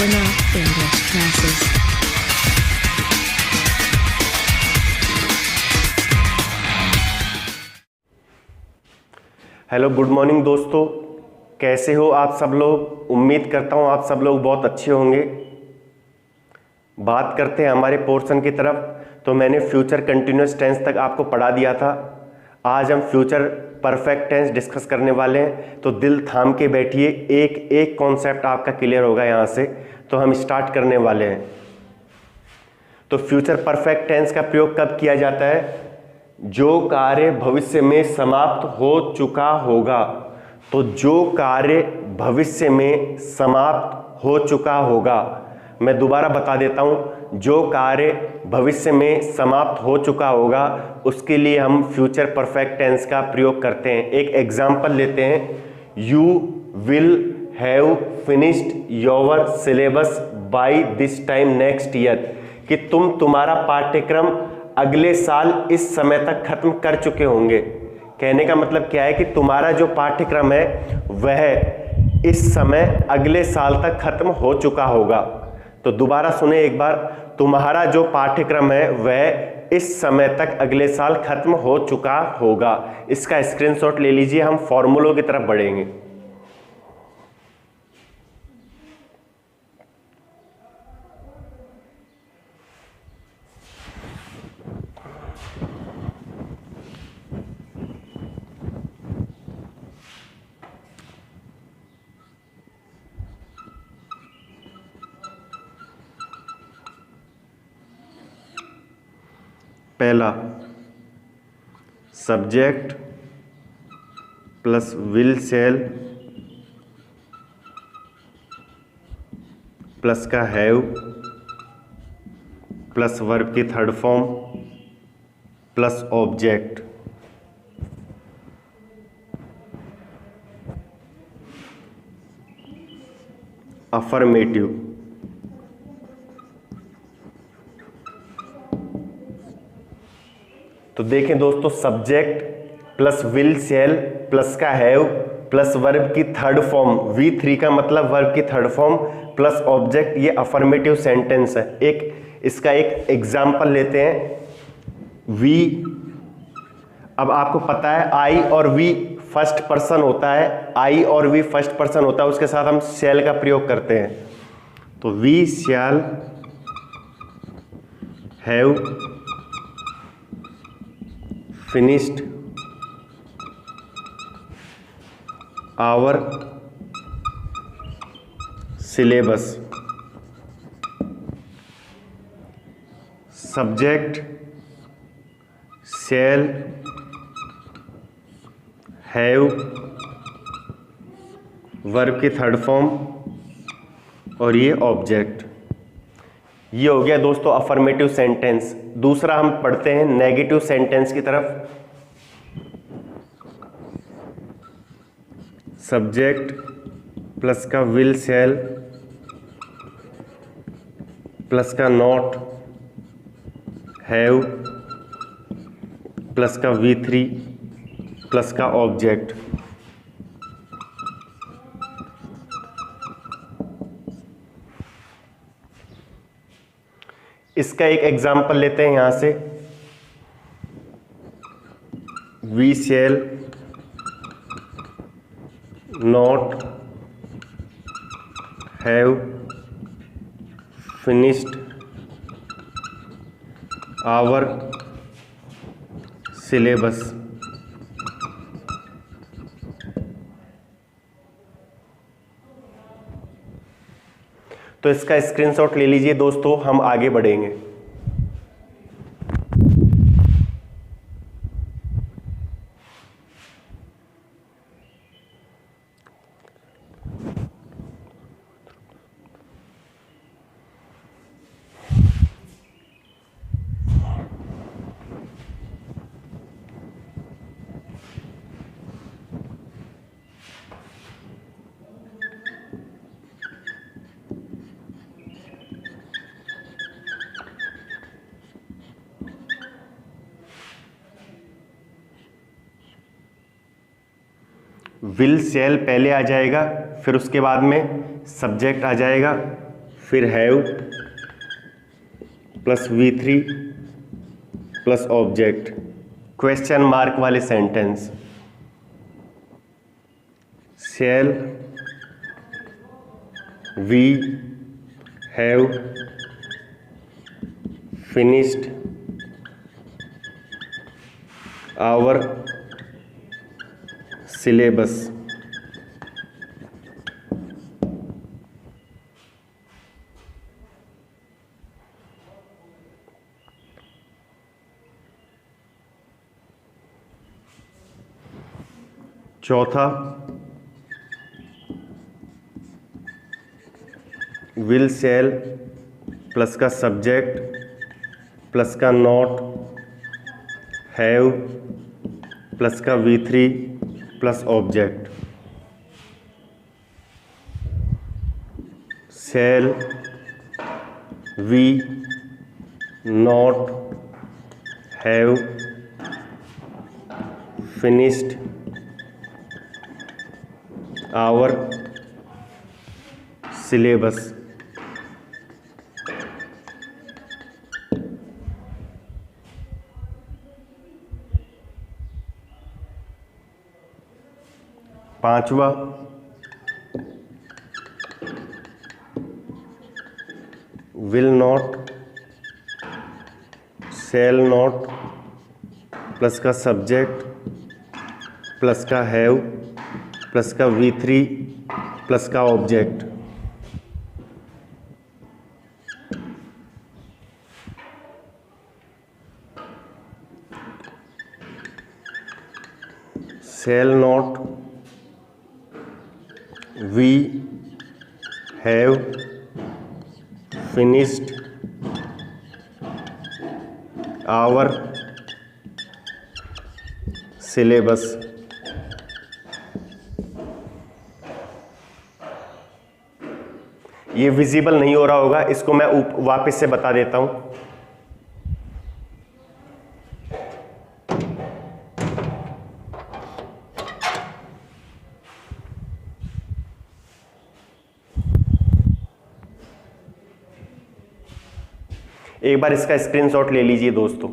Beginner English classes. Hello, good morning दोस्तों। कैसे हो आप सब लोग? उम्मीद करता हूँ आप सब लोग बहुत अच्छे होंगे। बात करते हैं हमारे पोर्शन की तरफ। तो मैंने फ्यूचर कंटिन्यूअस टेंस तक आपको पढ़ा दिया था। आज हम फ्यूचर परफेक्ट टेंस डिस्कस करने वाले हैं। तो दिल थाम के बैठिए, एक एक कॉन्सेप्ट आपका क्लियर होगा यहाँ से। तो हम स्टार्ट करने वाले हैं। तो फ्यूचर परफेक्ट टेंस का प्रयोग कब किया जाता है? जो कार्य भविष्य में समाप्त हो चुका होगा। तो जो कार्य भविष्य में समाप्त हो चुका होगा, मैं दोबारा बता देता हूं, जो कार्य भविष्य में समाप्त हो चुका होगा उसके लिए हम फ्यूचर परफेक्ट टेंस का प्रयोग करते हैं। एक एग्जांपल लेते हैं, you will have finished your syllabus by this time next year, कि तुम्हारा पाठ्यक्रम अगले साल इस समय तक खत्म कर चुके होंगे। कहने का मतलब क्या है कि तुम्हारा जो पाठ्यक्रम है वह इस समय अगले साल तक खत्म हो चुका होगा। तो दोबारा सुने एक बार, तुम्हारा जो पाठ्यक्रम है वह इस समय तक अगले साल खत्म हो चुका होगा। इसका स्क्रीनशॉट ले लीजिए, हम फॉर्मूलों की तरफ बढ़ेंगे। पहला, subject plus will shall plus का हैव प्लस वर्ब की third form plus object. Affirmative. तो देखें दोस्तों, subject plus will shall plus का हैव प्लस वर्ब की थर्ड फॉर्म, V3 का मतलब वर्ब की थर्ड फॉर्म प्लस ऑब्जेक्ट, ये अफर्मेटिव सेंटेंस है। इसका एक एग्जाम्पल लेते हैं। वी, अब आपको पता है आई और वी फर्स्ट पर्सन होता है, आई और वी फर्स्ट पर्सन होता है, उसके साथ हम शैल का प्रयोग करते हैं। तो we shall have finished our syllabus. Subject shall have verb की थर्ड फॉर्म और ये ऑब्जेक्ट। ये हो गया दोस्तों अफर्मेटिव सेंटेंस। दूसरा हम पढ़ते हैं नेगेटिव सेंटेंस की तरफ। सब्जेक्ट प्लस का विल शैल प्लस का नॉट हैव प्लस का V3 प्लस का ऑब्जेक्ट। इसका एक एग्जाम्पल लेते हैं यहां से। We shall not have finished our syllabus. तो इसका स्क्रीनशॉट ले लीजिए दोस्तों, हम आगे बढ़ेंगे। विल शैल पहले आ जाएगा, फिर उसके बाद में सब्जेक्ट आ जाएगा, फिर have plus V3 plus object, question mark वाले sentence. Shall we have finished our syllabus. चौथा, विल शैल प्लस का सब्जेक्ट प्लस का नॉट, हैव प्लस का V3 plus object. Shall we not have finished our syllabus. पांचवा, will not shall not plus का subject plus का have plus का V3 plus का object. Shall not we have finished our syllabus. ये visible नहीं हो रहा होगा, इसको मैं वापस से बता देता हूं। एक बार इसका स्क्रीनशॉट ले लीजिए दोस्तों।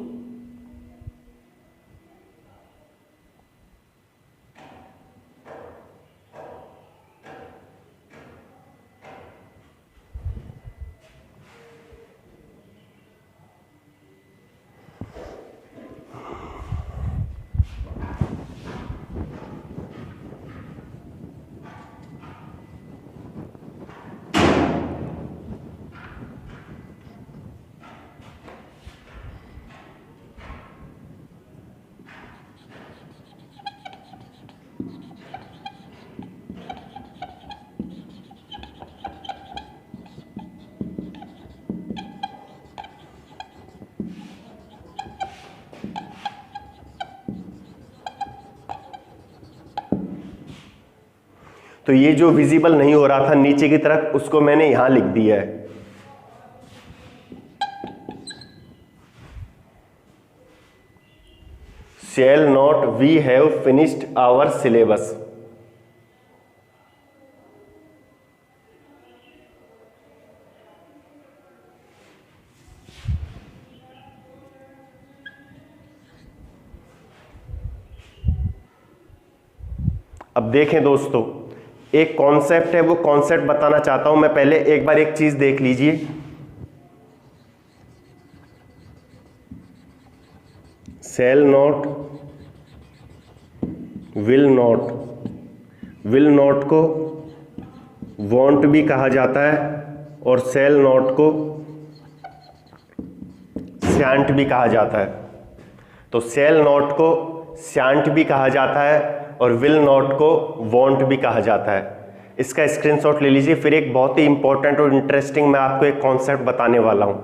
तो ये जो विजिबल नहीं हो रहा था नीचे की तरफ, उसको मैंने यहां लिख दिया है। Shall not we have finished our syllabus. अब देखें दोस्तों, एक कॉन्सेप्ट है, वो कॉन्सेप्ट बताना चाहता हूं मैं। पहले एक बार एक चीज देख लीजिए। Shall not will not, will not को वॉन्ट भी कहा जाता है और शैल नॉट को शैंट भी कहा जाता है। तो शैल नॉट को शैंट भी कहा जाता है और विल नॉट को वॉन्ट भी कहा जाता है। इसका स्क्रीनशॉट ले लीजिए। फिर एक बहुत ही इंपॉर्टेंट और इंटरेस्टिंग मैं आपको एक कॉन्सेप्ट बताने वाला हूं।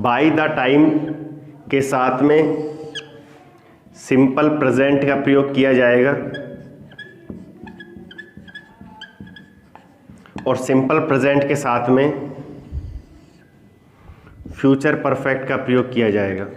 बाय द टाइम के साथ में सिंपल प्रेजेंट का प्रयोग किया जाएगा और सिंपल प्रेजेंट के साथ में फ्यूचर परफेक्ट का प्रयोग किया जाएगा।